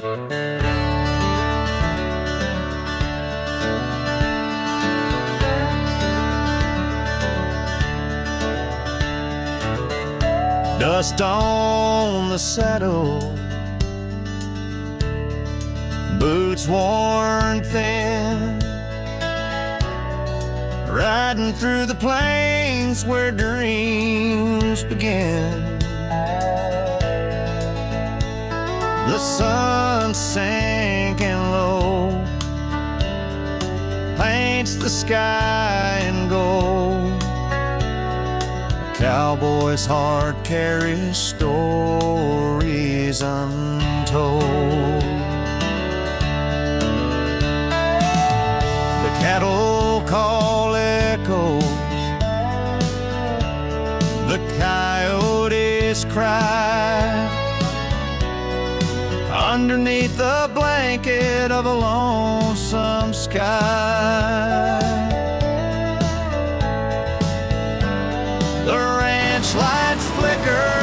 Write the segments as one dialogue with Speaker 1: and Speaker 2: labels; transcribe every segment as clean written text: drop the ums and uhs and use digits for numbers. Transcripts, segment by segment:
Speaker 1: Dust on the saddle, boots worn thin, riding through the plains where dreams begin. The sun sinking low paints the sky in gold. Cowboy's heart carries stories untold. The cattle call echoes, the coyotes cry underneath the blanket of a lonesome sky. The ranch lights flicker,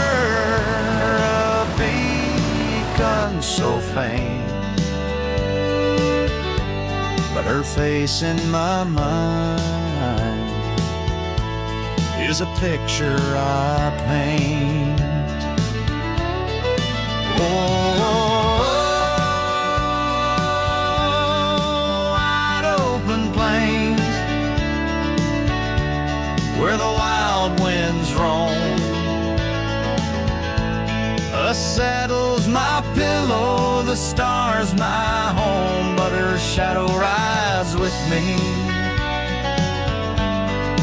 Speaker 1: a beacon so faint, but her face in my mind is a picture I paint. Wide open plains where the wild winds roam. A saddle's my pillow, the stars my home, but her shadow rides with me.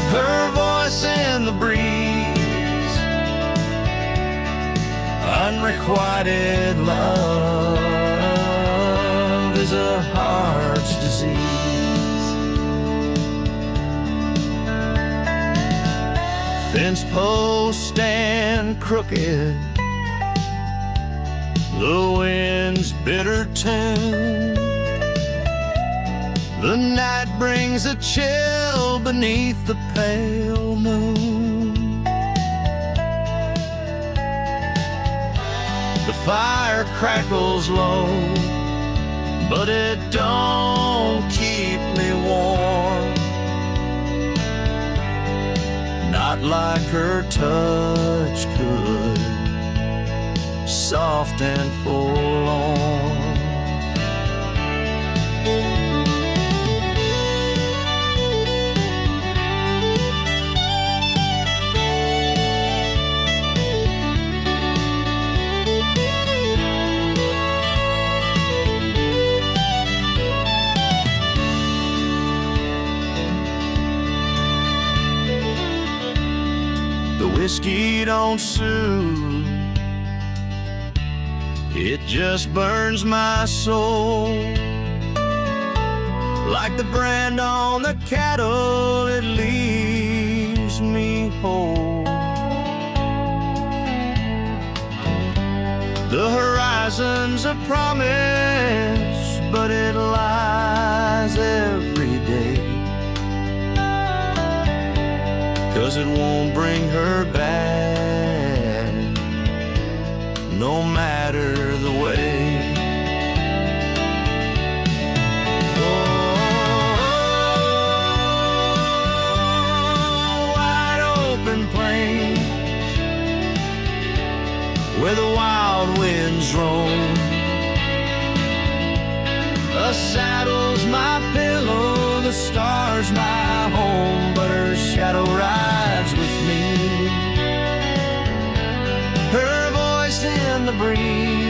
Speaker 1: Her voice in the breeze, unrequited love is a heart's disease. Fence posts stand crooked, the wind's bitter tune. The night brings a chill beneath the pale moon. The fire crackles low, but it don't keep me warm. Not like her touch could, soft and forlorn. The whiskey don't soothe, it just burns my soul. Like the brand on the cattle, it leaves me whole. The horizon's a promise, but it lies every day. 'Cause it won't bring her back, no matter the way. Oh, wide open plains where the wild winds roam. A saddle's my pillow, the stars my home, but her shadow rides with me. Her voice in the breeze,